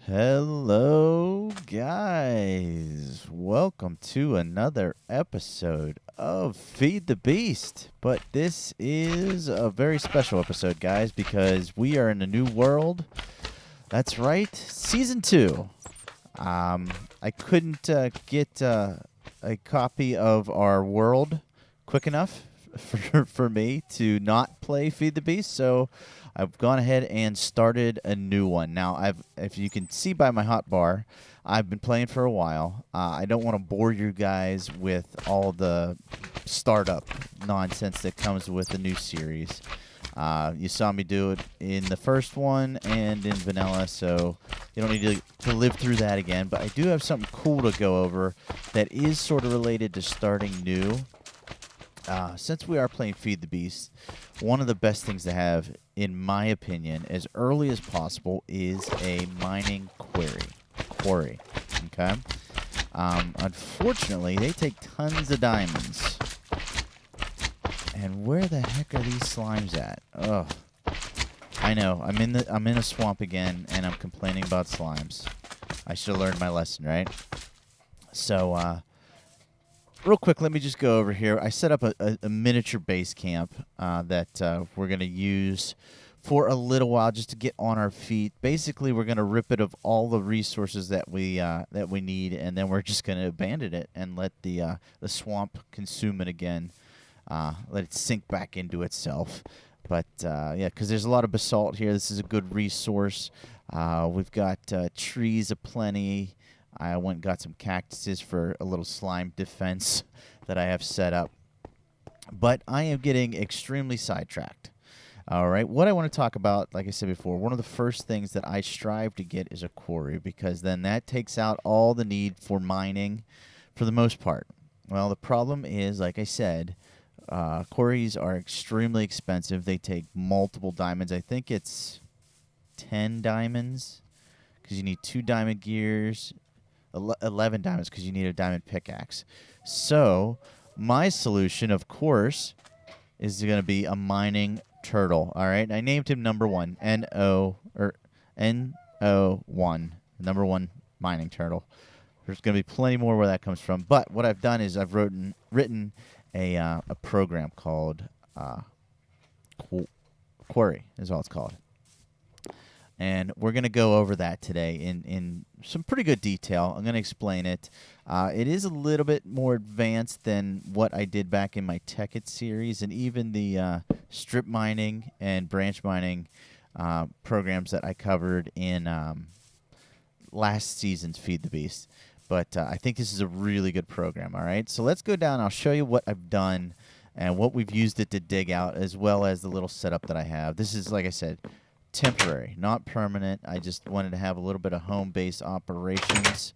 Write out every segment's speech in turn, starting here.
Hello, guys. Welcome to another episode of Feed the Beast. But this is a very special episode, guys, because we are in a new world. That's right, Season 2. I couldn't get a copy of our world quick enough for me to not play Feed the Beast, so I've gone ahead and started a new one. Now, if you can see by my hotbar, I've been playing for a while. I don't want to bore you guys with all the startup nonsense that comes with the new series. You saw me do it in the first one and in vanilla, so you don't need to live through that again. But I do have something cool to go over that is sort of related to starting new. Since we are playing Feed the Beast, one of the best things to have, in my opinion, as early as possible, is a mining quarry. Okay? Unfortunately, they take tons of diamonds. And where the heck are these slimes at? Ugh. I know. I'm in a swamp again, and I'm complaining about slimes. I should have learned my lesson, right? So, real quick, let me just go over here. I set up a miniature base camp that we're going to use for a little while just to get on our feet. Basically, we're going to rip it of all the resources that we need, and then we're just going to abandon it and let the swamp consume it again. Let it sink back into itself. But, yeah, because there's a lot of basalt here. This is a good resource. We've got trees aplenty. I went and got some cactuses for a little slime defense that I have set up. But I am getting extremely sidetracked. All right, what I want to talk about, like I said before, one of the first things that I strive to get is a quarry, because then that takes out all the need for mining for the most part. Well, the problem is, like I said, quarries are extremely expensive. They take multiple diamonds. I think it's 10 diamonds because you need 2 diamond gears. 11 diamonds because you need a diamond pickaxe. So my solution, of course, is going to be a mining turtle. All right, I named him number 1, N-O-1, number 1 mining turtle. There's going to be plenty more where that comes from. But what I've done is I've written a program called Quarry, is all it's called. And we're going to go over that today in some pretty good detail. I'm going to explain it. It is a little bit more advanced than what I did back in my Tech It series, and even the strip mining and branch mining programs that I covered in last season's Feed the Beast. But I think this is a really good program, all right? So let's go down. I'll show you what I've done and what we've used it to dig out, as well as the little setup that I have. This is, like I said, temporary, not permanent. I just wanted to have a little bit of home-based operations.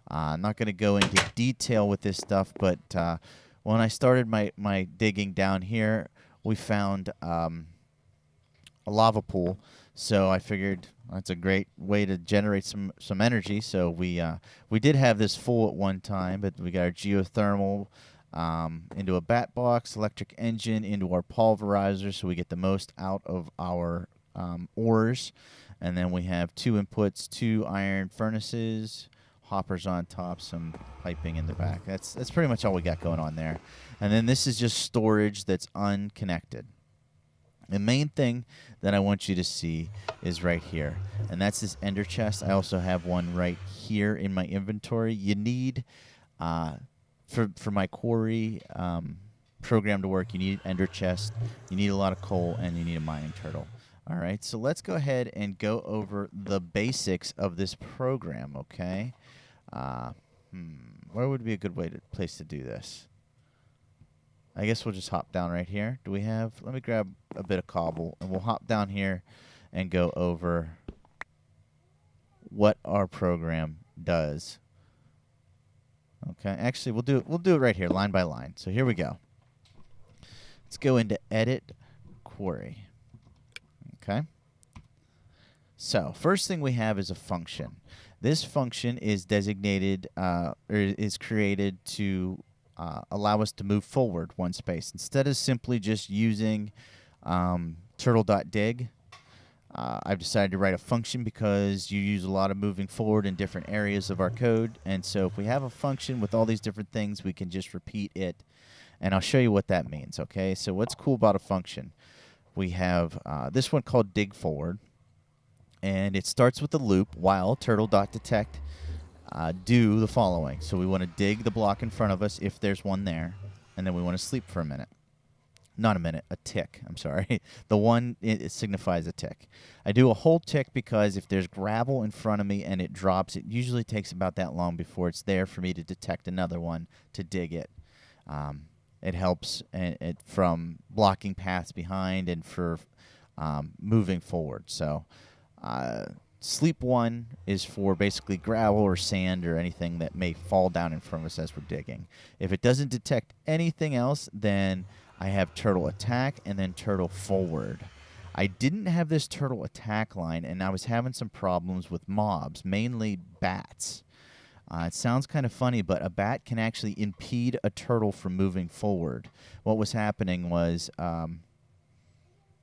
I'm not going to go into detail with this stuff, but when I started my digging down here, we found a lava pool. So I figured that's a great way to generate some energy. So we did have this full at one time, but we got our geothermal into a bat box, electric engine into our pulverizer, so we get the most out of our ores. And then we have 2 inputs, 2 iron furnaces, hoppers on top, some piping in the back. That's pretty much all we got going on there. And then this is just storage that's unconnected. The main thing that I want you to see is right here, and that's this ender chest. I also have one right here in my inventory. You need, for my quarry program to work, you need an ender chest, you need a lot of coal, and you need a mining turtle. All right, so let's go ahead and go over the basics of this program, okay? Where would be a good place to do this? I guess we'll just hop down right here. Do we have... Let me grab a bit of cobble, and we'll hop down here and go over what our program does. Okay, actually, we'll do it right here, line by line. So here we go. Let's go into Edit Quarry. Okay. So first thing we have is a function. This function is designated or is created to allow us to move forward one space. Instead of simply just using turtle.dig, I've decided to write a function because you use a lot of moving forward in different areas of our code. And so if we have a function with all these different things, we can just repeat it. And I'll show you what that means, okay? So what's cool about a function? We have this one called dig forward. And it starts with the loop while turtle.detect do the following. So we want to dig the block in front of us if there's one there. And then we want to sleep for a minute. Not a minute, a tick. I'm sorry. The one, it signifies a tick. I do a whole tick because if there's gravel in front of me and it drops, it usually takes about that long before it's there for me to detect another one to dig it. It helps from blocking paths behind and for moving forward. So sleep 1 is for basically gravel or sand or anything that may fall down in front of us as we're digging. If it doesn't detect anything else, then I have turtle attack and then turtle forward. I didn't have this turtle attack line, and I was having some problems with mobs, mainly bats. It sounds kind of funny, but a bat can actually impede a turtle from moving forward. What was happening was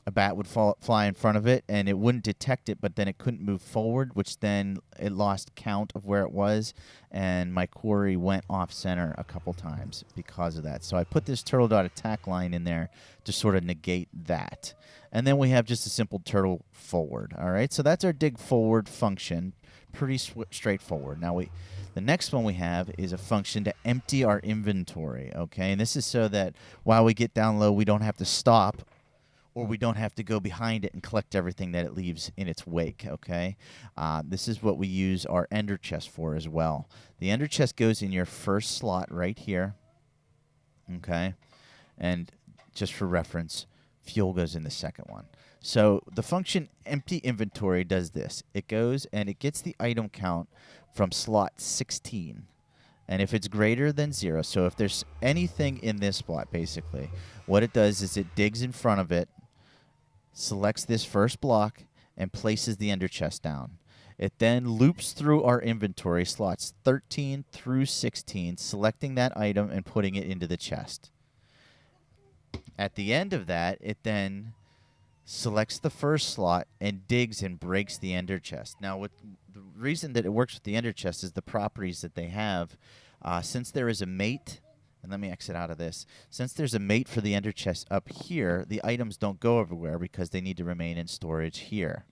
a bat would fly in front of it, and it wouldn't detect it, but then it couldn't move forward, which then it lost count of where it was, and my quarry went off-center a couple times because of that. So I put this turtle.attack line in there to sort of negate that. And then we have just a simple turtle forward, all right? So that's our dig forward function, pretty straightforward. Now, the next one we have is a function to empty our inventory, okay? And this is so that while we get down low, we don't have to stop or we don't have to go behind it and collect everything that it leaves in its wake, okay? This is what we use our ender chest for as well. The ender chest goes in your first slot right here, okay? And just for reference, fuel goes in the second one. So the function empty inventory does this. It goes and it gets the item count from slot 16. And if it's greater than 0, so if there's anything in this slot, basically, what it does is it digs in front of it, selects this first block, and places the ender chest down. It then loops through our inventory, slots 13 through 16, selecting that item and putting it into the chest. At the end of that, it then selects the first slot and digs and breaks the ender chest. Now, the reason that it works with the ender chest is the properties that they have. Since there is a mate, and let me exit out of this. Since there's a mate for the ender chest up here, the items don't go everywhere because they need to remain in storage here.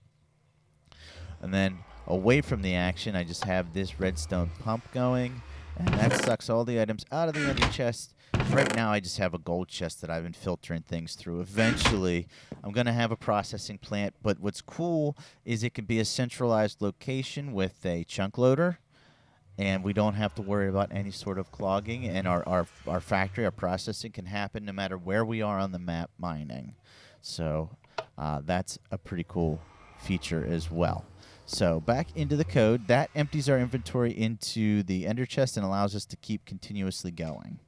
And then away from the action, I just have this redstone pump going, and that sucks all the items out of the ender chest. Right now, I just have a gold chest that I've been filtering things through. Eventually, I'm going to have a processing plant, but what's cool is it can be a centralized location with a chunk loader, and we don't have to worry about any sort of clogging, and our factory, our processing can happen no matter where we are on the map mining. So that's a pretty cool feature as well. So back into the code. That empties our inventory into the ender chest and allows us to keep continuously going.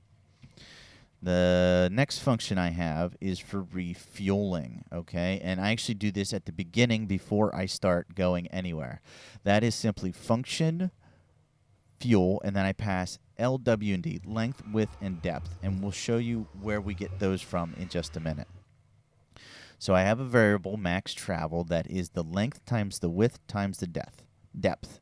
The next function I have is for refueling, okay? And I actually do this at the beginning before I start going anywhere. That is simply function fuel, and then I pass LW&D, length, width, and depth, and we'll show you where we get those from in just a minute. So I have a variable, max travel, that is the length times the width times the depth.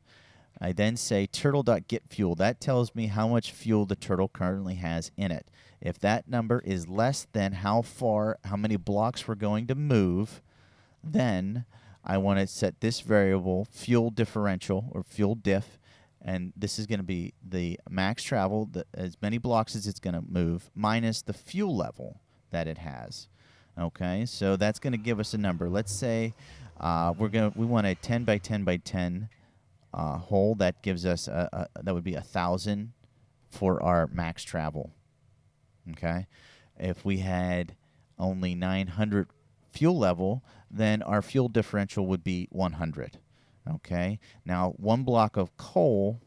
I then say turtle.getFuel. That tells me how much fuel the turtle currently has in it. If that number is less than how many blocks we're going to move, then I want to set this variable, fuel differential, or fuel diff, and this is going to be the max travel, as many blocks as it's going to move, minus the fuel level that it has. Okay, so that's going to give us a number. Let's say we want a 10 by 10 by 10 hole. That gives us that would be 1,000 for our max travel. Okay, if we had only 900 fuel level, then our fuel differential would be 100. Okay, now 1 block of coal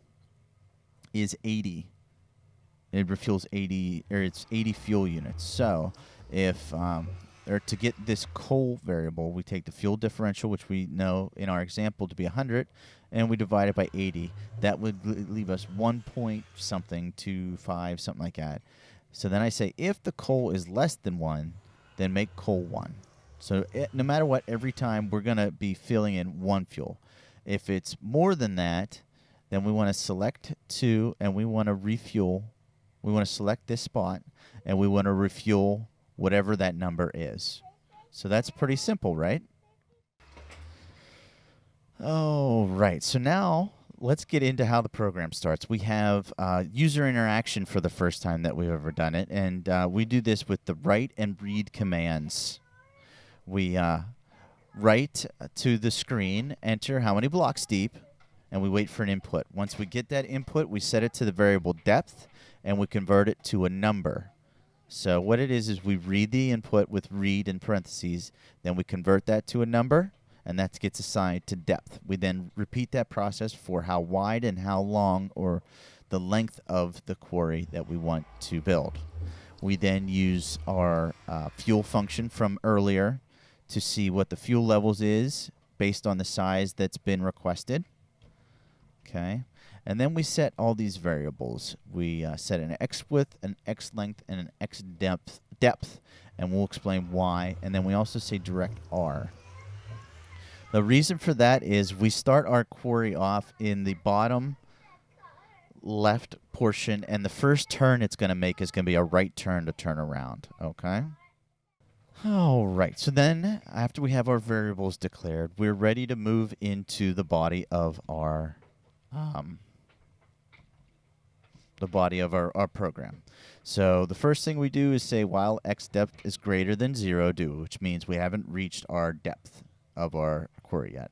is 80. It refuels 80, or it's 80 fuel units. So if to get this coal variable, we take the fuel differential, which we know in our example to be 100, and we divide it by 80. That would leave us 1 point something, 25, something like that. So then I say if the coal is less than 1, then make coal 1. So no matter what, every time we're going to be filling in 1 fuel. If it's more than that, then we want to select 2 and we want to refuel. We want to select this spot and we want to refuel whatever that number is. So that's pretty simple, right? Oh, right. So now let's get into how the program starts. We have user interaction for the first time that we've ever done it, and we do this with the write and read commands. We write to the screen, enter how many blocks deep, and we wait for an input. Once we get that input, we set it to the variable depth, and we convert it to a number. So what it is we read the input with read in parentheses, then we convert that to a number, and that gets assigned to depth. We then repeat that process for how wide and how long, or the length of the quarry that we want to build. We then use our fuel function from earlier to see what the fuel levels is based on the size that's been requested. Okay, and then we set all these variables. We set an x width, an x length, and an x depth, and we'll explain why. And then we also say direct R. The reason for that is we start our quarry off in the bottom left portion, and the first turn it's going to make is going to be a right turn to turn around. Okay? All right. So then, after we have our variables declared, we're ready to move into the body of our program. So the first thing we do is say while x depth is greater than 0, which means we haven't reached our depth of our query yet.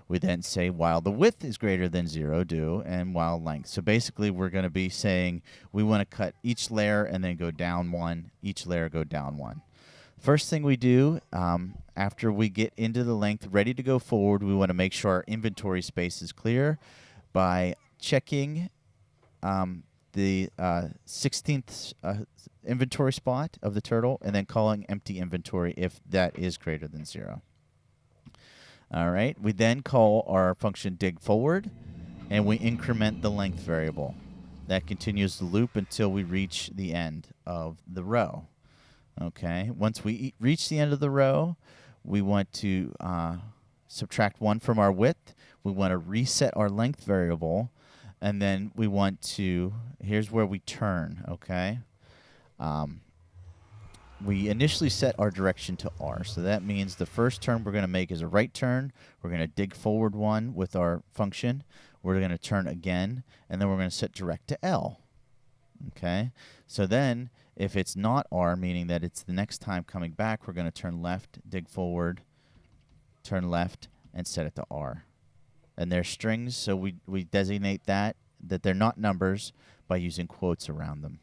We then say while the width is greater than 0, and while length. So basically we're going to be saying we want to cut each layer and then go down 1, each layer go down 1. First thing we do, after we get into the length ready to go forward, we want to make sure our inventory space is clear by checking the 16th inventory spot of the turtle and then calling empty inventory if that is greater than 0. All right, we then call our function dig forward, and we increment the length variable. That continues the loop until we reach the end of the row. Okay, once we reach the end of the row, we want to subtract 1 from our width. We want to reset our length variable, and then we want to, here's where we turn, okay? We initially set our direction to R, so that means the first turn we're going to make is a right turn. We're going to dig forward 1 with our function. We're going to turn again, and then we're going to set direct to L. Okay? So then, if it's not R, meaning that it's the next time coming back, we're going to turn left, dig forward, turn left, and set it to R. And they're strings, so we designate that they're not numbers by using quotes around them.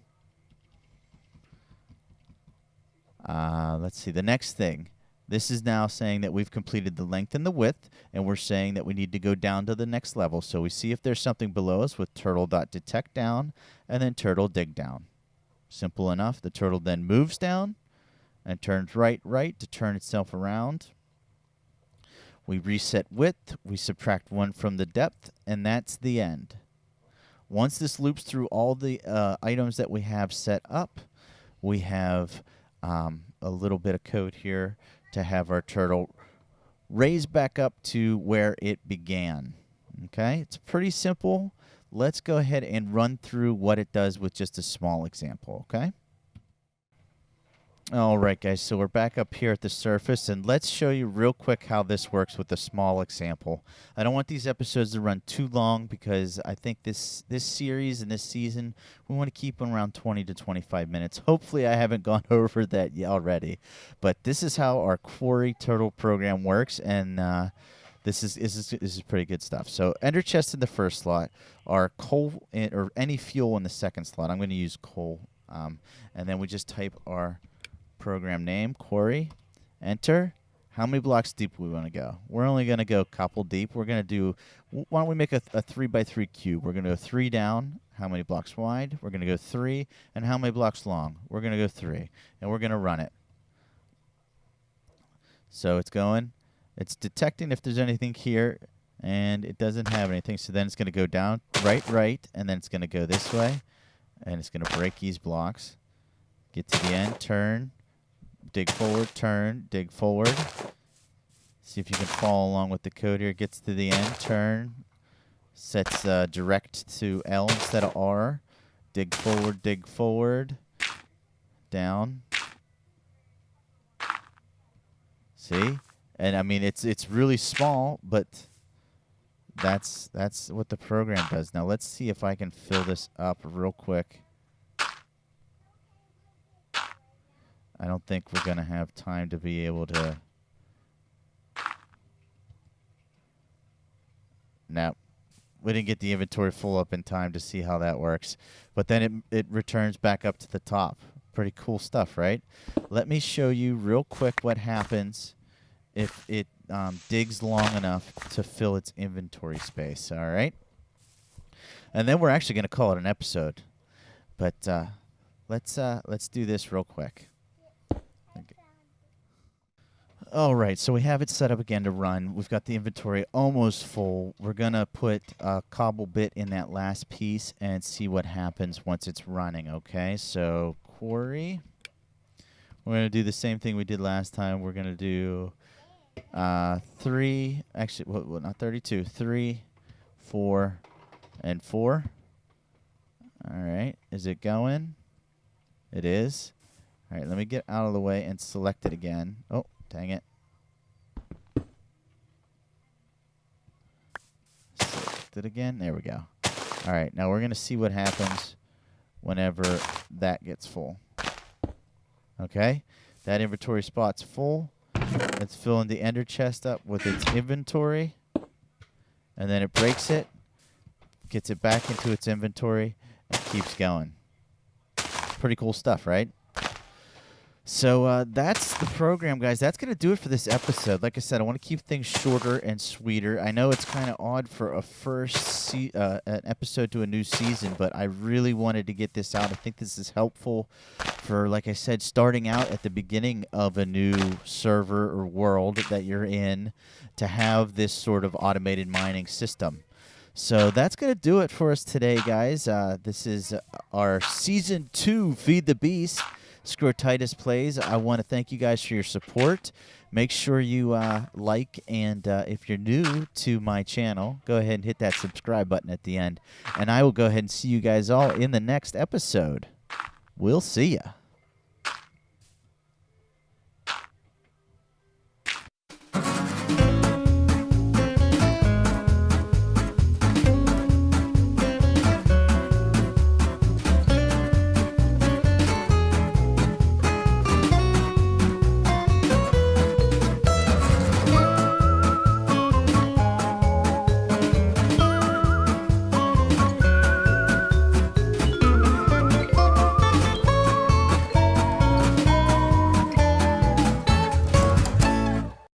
Let's see, the next thing. This is now saying that we've completed the length and the width, and we're saying that we need to go down to the next level. So we see if there's something below us with turtle.detect down, and then turtle dig down. Simple enough. The turtle then moves down and turns right to turn itself around. We reset width, we subtract 1 from the depth, and that's the end. Once this loops through all the items that we have set up, we have a little bit of code here to have our turtle raise back up to where it began. Okay, it's pretty simple. Let's go ahead and run through what it does with just a small example, okay? All right, guys, so we're back up here at the surface, and let's show you real quick how this works with a small example. I don't want these episodes to run too long because I think this series and this season, we want to keep them around 20 to 25 minutes. Hopefully, I haven't gone over that yet already, but this is how our Quarry Turtle program works, and this is pretty good stuff. So enter chest in the first slot, our coal or any fuel in the second slot. I'm going to use coal, and then we just type our program name, Quarry, enter. How many blocks deep do we want to go? We're only going to go a couple deep. We're going to do, why don't we make a 3x3 cube? We're going to go 3 down. How many blocks wide? We're going to go 3. And how many blocks long? We're going to go 3. And we're going to run it. So it's going. It's detecting if there's anything here, and it doesn't have anything. So then it's going to go down, right, and then it's going to go this way, and it's going to break these blocks. Get to the end, turn, dig forward, turn, dig forward. See if you can follow along with the code here. Gets to the end, turn, sets direct to L instead of R. Dig forward, down. See? And I mean, it's really small, but that's what the program does. Now let's see if I can fill this up real quick. I don't think we're going to have time to be able to. No, we didn't get the inventory full up in time to see how that works. But then it returns back up to the top. Pretty cool stuff, right? Let me show you real quick what happens if it digs long enough to fill its inventory space, all right? And then we're actually going to call it an episode. But let's do this real quick. All right, so we have it set up again to run. We've got the inventory almost full. We're going to put a cobble bit in that last piece and see what happens once it's running, okay? So Quarry. We're going to do the same thing we did last time. We're going to do 3, actually, well, not 32, 3, 4, and 4. All right, is it going? It is. All right, let me get out of the way and select it again. Oh, dang it. Select it again. There we go. All right, now we're going to see what happens whenever that gets full. Okay, that inventory spot's full. Let's fill in the ender chest up with its inventory. And then it breaks it, gets it back into its inventory, and keeps going. Pretty cool stuff, right? So that's the program, guys. That's going to do it for this episode. Like I said, I want to keep things shorter and sweeter. I know it's kind of odd for a first an episode to a new season, but I really wanted to get this out. I think this is helpful for, like I said, starting out at the beginning of a new server or world that you're in to have this sort of automated mining system. So that's going to do it for us today, guys. This is our Season 2 Feed the Beast. Scrotitis Plays. I want to thank you guys for your support. Make sure you like, and if you're new to my channel, go ahead and hit that subscribe button at the end. And I will go ahead and see you guys all in the next episode. We'll see ya.